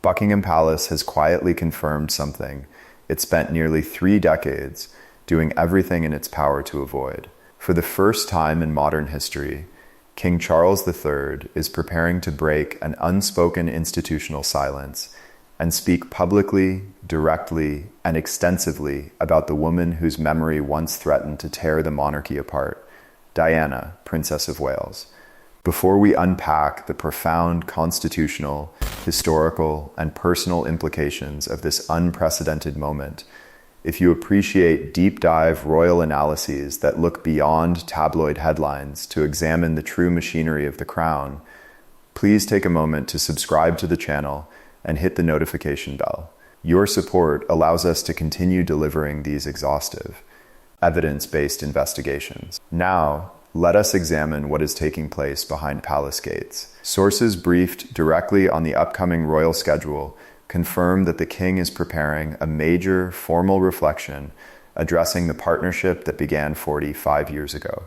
Buckingham Palace has quietly confirmed something it spent nearly 3 decades doing everything in its power to avoid. For the first time in modern history, King Charles III is preparing to break an unspoken institutional silence and speak publicly, directly, and extensively about the woman whose memory once threatened to tear the monarchy apart, Diana, Princess of Wales. Before we unpack the profound constitutional, historical, and personal implications of this unprecedented moment, if you appreciate deep-dive royal analyses that look beyond tabloid headlines to examine the true machinery of the crown, please take a moment to subscribe to the channel and hit the notification bell. Your support allows us to continue delivering these exhaustive, evidence-based investigations. Now, let us examine what is taking place behind palace gates. Sources briefed directly on the upcoming royal schedule confirm that the king is preparing a major formal reflection addressing the partnership that began 45 years ago.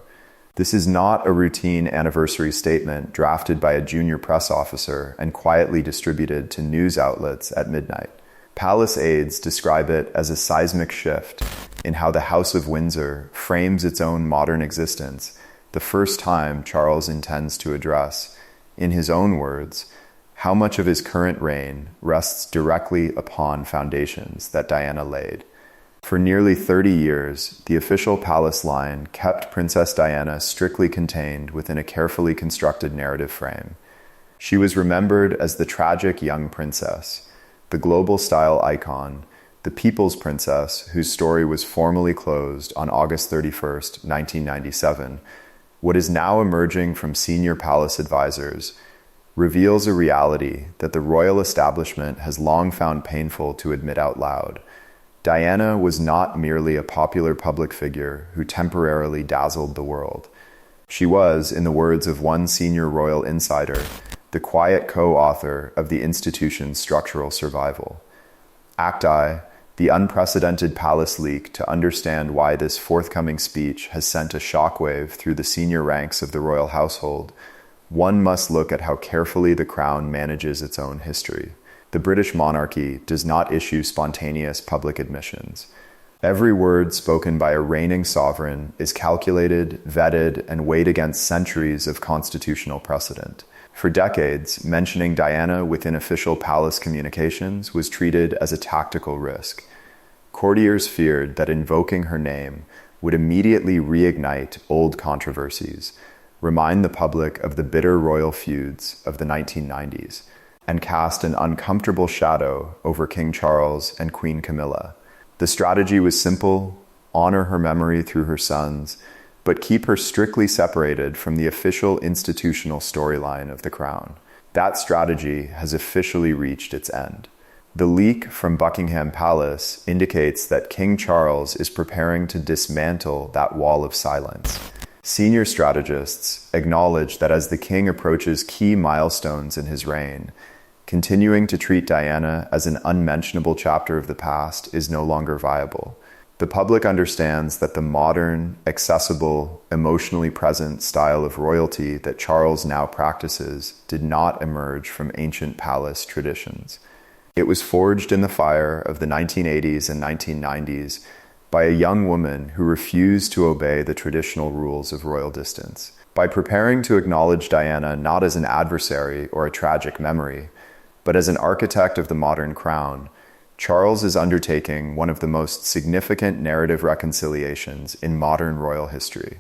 This is not a routine anniversary statement drafted by a junior press officer and quietly distributed to news outlets at midnight. Palace aides describe it as a seismic shift in how the House of Windsor frames its own modern existence, the first time Charles intends to address, in his own words, how much of his current reign rests directly upon foundations that Diana laid. For nearly 30 years, the official palace line kept Princess Diana strictly contained within a carefully constructed narrative frame. She was remembered as the tragic young princess, the global-style icon, the people's princess whose story was formally closed on August 31st, 1997. What is now emerging from senior palace advisors reveals a reality that the royal establishment has long found painful to admit out loud. Diana was not merely a popular public figure who temporarily dazzled the world. She was, in the words of one senior royal insider, the quiet co-author of the institution's structural survival. Acti, the unprecedented palace leak to understand why this forthcoming speech has sent a shockwave through the senior ranks of the royal household, one must look at how carefully the crown manages its own history. The British Monarchy does not issue spontaneous public admissions. Every word spoken by a reigning sovereign is calculated, vetted, and weighed against centuries of constitutional precedent. For decades, mentioning Diana within official palace communications was treated as a tactical risk. Courtiers feared that invoking her name would immediately reignite old controversies, remind the public of the bitter royal feuds of the 1990s, and cast an uncomfortable shadow over King Charles and Queen Camilla. The strategy was simple: honor her memory through her sons, but keep her strictly separated from the official institutional storyline of the crown. That strategy has officially reached its end. The leak from Buckingham Palace indicates that King Charles is preparing to dismantle that wall of silence. Senior strategists acknowledge that as the king approaches key milestones in his reign, continuing to treat Diana as an unmentionable chapter of the past is no longer viable. The public understands that the modern, accessible, emotionally present style of royalty that Charles now practices did not emerge from ancient palace traditions. It was forged in the fire of the 1980s and 1990s by a young woman who refused to obey the traditional rules of royal distance. By preparing to acknowledge Diana not as an adversary or a tragic memory, but as an architect of the modern crown, Charles is undertaking one of the most significant narrative reconciliations in modern royal history.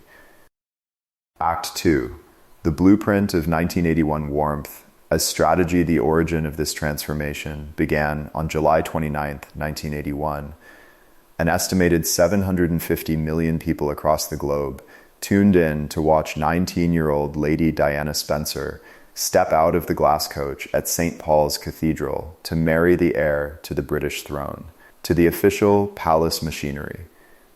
Act 2. The blueprint of 1981 warmth as strategy. The origin of this transformation began on July 29, 1981. An estimated 750 million people across the globe tuned in to watch 19-year-old Lady Diana Spencer step out of the glass coach at St. Paul's Cathedral to marry the heir to the British throne, to the official palace machinery.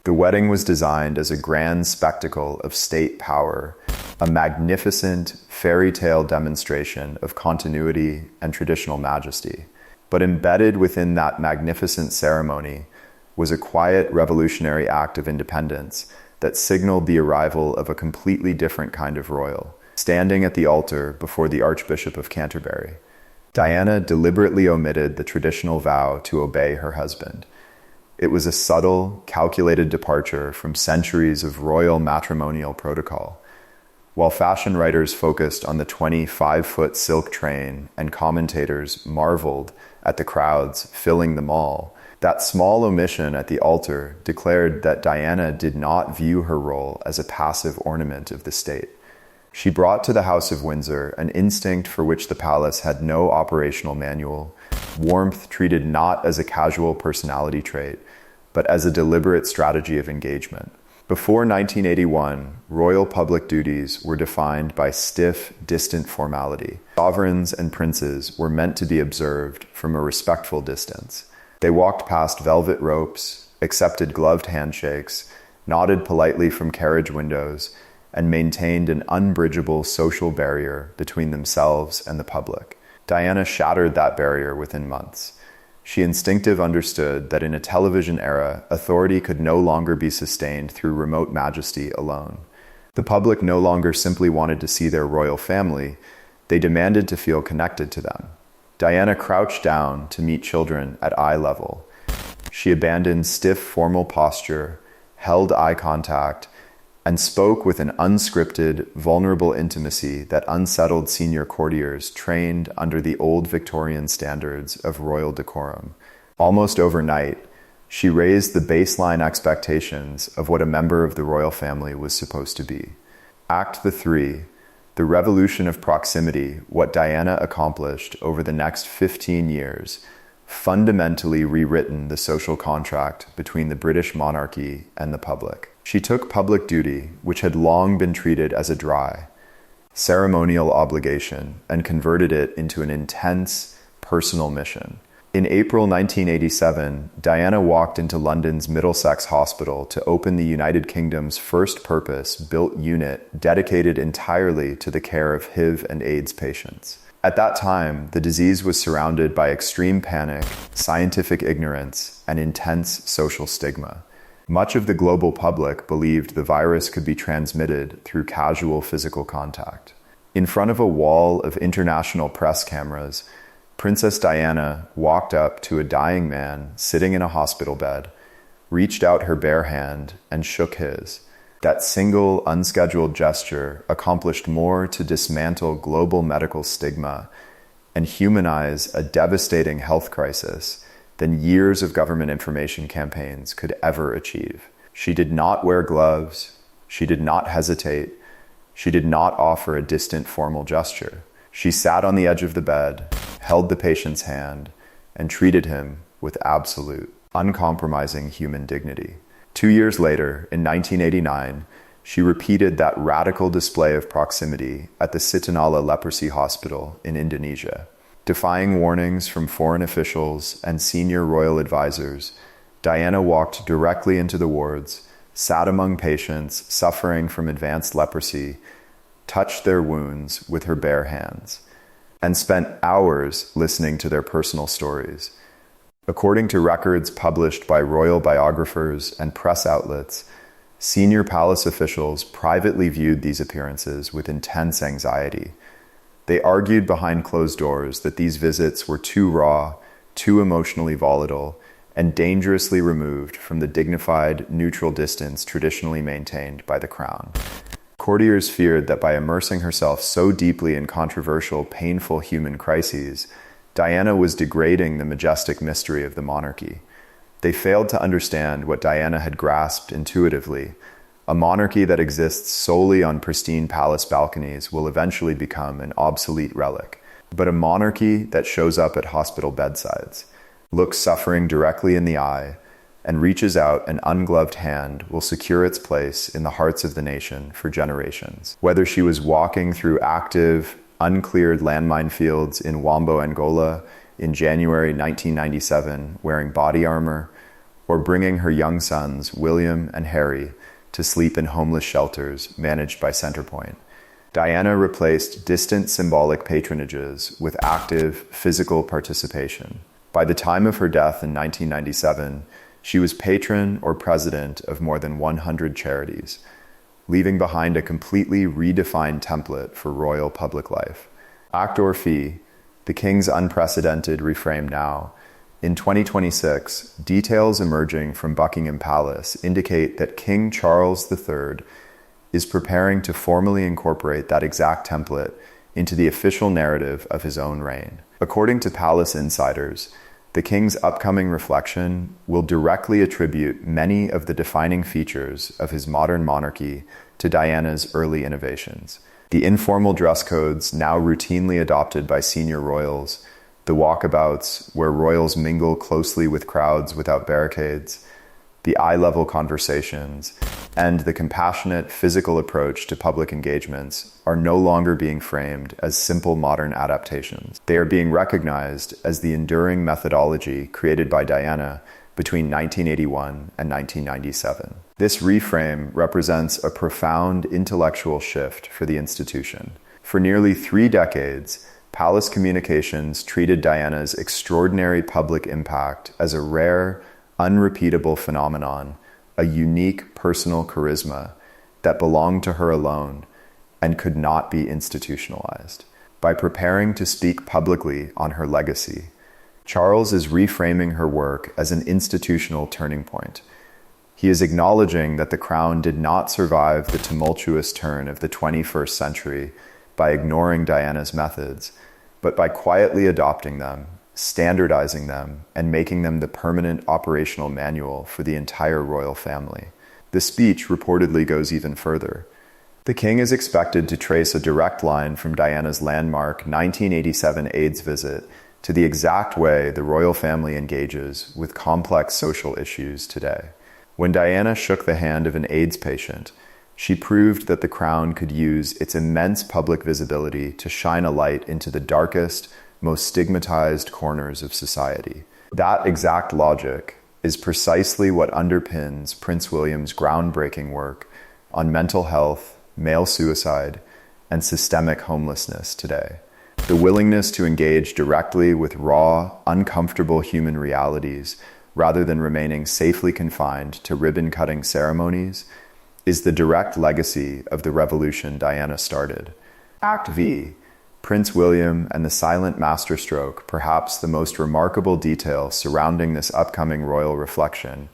The wedding was designed as a grand spectacle of state power, a magnificent fairy tale demonstration of continuity and traditional majesty. But embedded within that magnificent ceremony was a quiet revolutionary act of independence that signaled the arrival of a completely different kind of royal, standing at the altar before the Archbishop of Canterbury. Diana deliberately omitted the traditional vow to obey her husband. It was a subtle, calculated departure from centuries of royal matrimonial protocol. While fashion writers focused on the 25-foot silk train and commentators marveled at the crowds filling the mall, that small omission at the altar declared that Diana did not view her role as a passive ornament of the state. She brought to the House of Windsor an instinct for which the palace had no operational manual, warmth treated not as a casual personality trait, but as a deliberate strategy of engagement. Before 1981, royal public duties were defined by stiff, distant formality. Sovereigns and princes were meant to be observed from a respectful distance. They walked past velvet ropes, accepted gloved handshakes, nodded politely from carriage windows, and maintained an unbridgeable social barrier between themselves and the public. Diana shattered that barrier within months. She instinctively understood that in a television era, authority could no longer be sustained through remote majesty alone. The public no longer simply wanted to see their royal family, they demanded to feel connected to them. Diana crouched down to meet children at eye level. She abandoned stiff formal posture, held eye contact, and spoke with an unscripted, vulnerable intimacy that unsettled senior courtiers trained under the old Victorian standards of royal decorum. Almost overnight, she raised the baseline expectations of what a member of the royal family was supposed to be. Act 3, the revolution of proximity, what Diana accomplished over the next 15 years, fundamentally rewritten the social contract between the British monarchy and the public. She took public duty, which had long been treated as a dry, ceremonial obligation, and converted it into an intense, personal mission. In April 1987, Diana walked into London's Middlesex Hospital to open the United Kingdom's first purpose-built unit dedicated entirely to the care of HIV and AIDS patients. At that time, the disease was surrounded by extreme panic, scientific ignorance, and intense social stigma. Much of the global public believed the virus could be transmitted through casual physical contact. In front of a wall of international press cameras, Princess Diana walked up to a dying man sitting in a hospital bed, reached out her bare hand, and shook his. That single, unscheduled gesture accomplished more to dismantle global medical stigma and humanize a devastating health crisis than years of government information campaigns could ever achieve. She did not wear gloves. She did not hesitate. She did not offer a distant formal gesture. She sat on the edge of the bed, held the patient's hand, and treated him with absolute, uncompromising human dignity. 2 years later, in 1989, she repeated that radical display of proximity at the Sitinala Leprosy Hospital in Indonesia. Defying warnings from foreign officials and senior royal advisors, Diana walked directly into the wards, sat among patients suffering from advanced leprosy, touched their wounds with her bare hands, and spent hours listening to their personal stories. According to records published by royal biographers and press outlets, senior palace officials privately viewed these appearances with intense anxiety. They argued behind closed doors that these visits were too raw, too emotionally volatile, and dangerously removed from the dignified, neutral distance traditionally maintained by the crown. Courtiers feared that by immersing herself so deeply in controversial, painful human crises, Diana was degrading the majestic mystery of the monarchy. They failed to understand what Diana had grasped intuitively. A monarchy that exists solely on pristine palace balconies will eventually become an obsolete relic. But a monarchy that shows up at hospital bedsides, looks suffering directly in the eye, and reaches out an ungloved hand will secure its place in the hearts of the nation for generations. Whether she was walking through active, uncleared landmine fields in Wombo, Angola in January 1997 wearing body armor, or bringing her young sons, William and Harry, to sleep in homeless shelters managed by Centrepoint, Diana replaced distant symbolic patronages with active, physical participation. By the time of her death in 1997, she was patron or president of more than 100 charities, leaving behind a completely redefined template for royal public life. Act or fee, The King's unprecedented reframe now. In 2026, details emerging from Buckingham Palace indicate that King Charles III is preparing to formally incorporate that exact template into the official narrative of his own reign. According to palace insiders, the King's upcoming reflection will directly attribute many of the defining features of his modern monarchy to Diana's early innovations. The informal dress codes now routinely adopted by senior royals, the walkabouts where royals mingle closely with crowds without barricades, the eye-level conversations, and the compassionate physical approach to public engagements are no longer being framed as simple modern adaptations. They are being recognized as the enduring methodology created by Diana between 1981 and 1997. This reframe represents a profound intellectual shift for the institution. For nearly 3 decades, palace communications treated Diana's extraordinary public impact as a rare, unrepeatable phenomenon, a unique personal charisma that belonged to her alone and could not be institutionalized. By preparing to speak publicly on her legacy, Charles is reframing her work as an institutional turning point. He is acknowledging that the crown did not survive the tumultuous turn of the 21st century by ignoring Diana's methods, but by quietly adopting them, standardizing them, and making them the permanent operational manual for the entire royal family. The speech reportedly goes even further. The King is expected to trace a direct line from Diana's landmark 1987 AIDS visit to the exact way the royal family engages with complex social issues today. When Diana shook the hand of an AIDS patient, she proved that the crown could use its immense public visibility to shine a light into the darkest, most stigmatized corners of society. That exact logic is precisely what underpins Prince William's groundbreaking work on mental health, male suicide, and systemic homelessness today. The willingness to engage directly with raw, uncomfortable human realities rather than remaining safely confined to ribbon-cutting ceremonies is the direct legacy of the revolution Diana started. Act V, Prince William and the silent masterstroke, perhaps the most remarkable detail surrounding this upcoming royal reflection,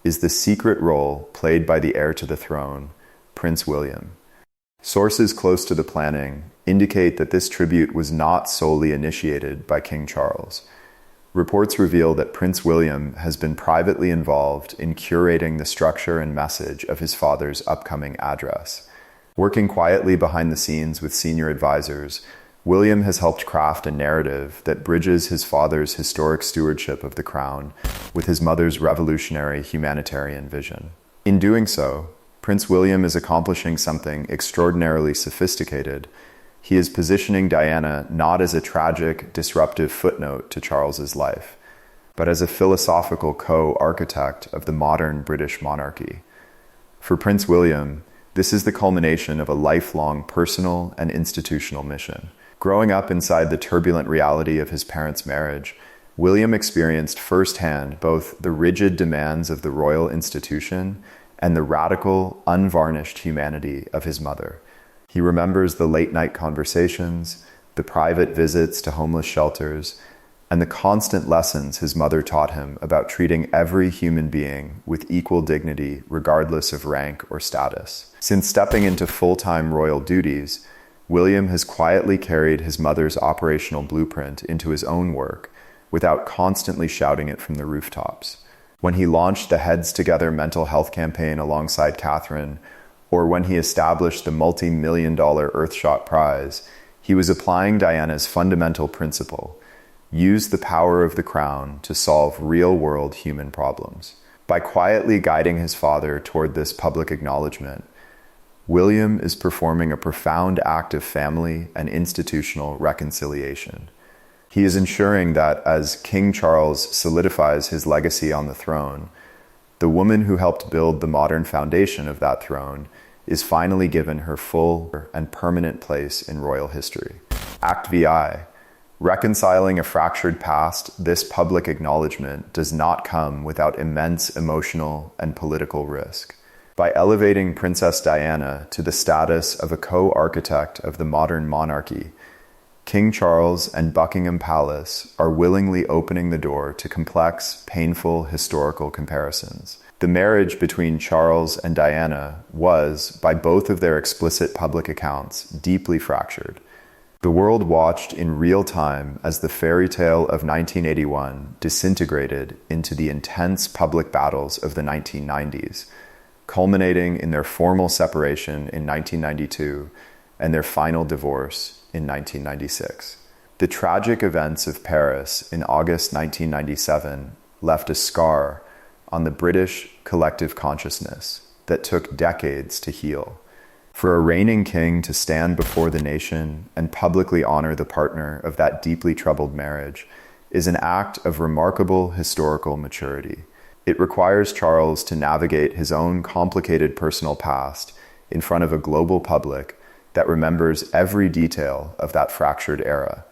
is the secret role played by the heir to the throne, Prince William. Sources close to the planning indicate that this tribute was not solely initiated by King Charles. Reports reveal that Prince William has been privately involved in curating the structure and message of his father's upcoming address. Working quietly behind the scenes with senior advisors, William has helped craft a narrative that bridges his father's historic stewardship of the crown with his mother's revolutionary humanitarian vision. In doing so, Prince William is accomplishing something extraordinarily sophisticated. He is positioning Diana not as a tragic, disruptive footnote to Charles's life, but as a philosophical co-architect of the modern British monarchy. For Prince William, this is the culmination of a lifelong personal and institutional mission. Growing up inside the turbulent reality of his parents' marriage, William experienced firsthand both the rigid demands of the royal institution and the radical, unvarnished humanity of his mother. He remembers the late-night conversations, the private visits to homeless shelters, and the constant lessons his mother taught him about treating every human being with equal dignity regardless of rank or status. Since stepping into full-time royal duties, William has quietly carried his mother's operational blueprint into his own work without constantly shouting it from the rooftops. When he launched the Heads Together mental health campaign alongside Catherine, or when he established the multi-million-dollar Earthshot Prize, he was applying Diana's fundamental principle: use the power of the crown to solve real-world human problems. By quietly guiding his father toward this public acknowledgement, William is performing a profound act of family and institutional reconciliation. He is ensuring that as King Charles solidifies his legacy on the throne, the woman who helped build the modern foundation of that throne is finally given her full and permanent place in royal history. Act VI. Reconciling a fractured past, this public acknowledgement does not come without immense emotional and political risk. By elevating Princess Diana to the status of a co-architect of the modern monarchy, King Charles and Buckingham Palace are willingly opening the door to complex, painful historical comparisons. The marriage between Charles and Diana was, by both of their explicit public accounts, deeply fractured. The world watched in real time as the fairy tale of 1981 disintegrated into the intense public battles of the 1990s, culminating in their formal separation in 1992 and their final divorce in 1996. The tragic events of Paris in August 1997 left a scar on the British collective consciousness that took decades to heal. For a reigning king to stand before the nation and publicly honor the partner of that deeply troubled marriage is an act of remarkable historical maturity. It requires Charles to navigate his own complicated personal past in front of a global public that remembers every detail of that fractured era.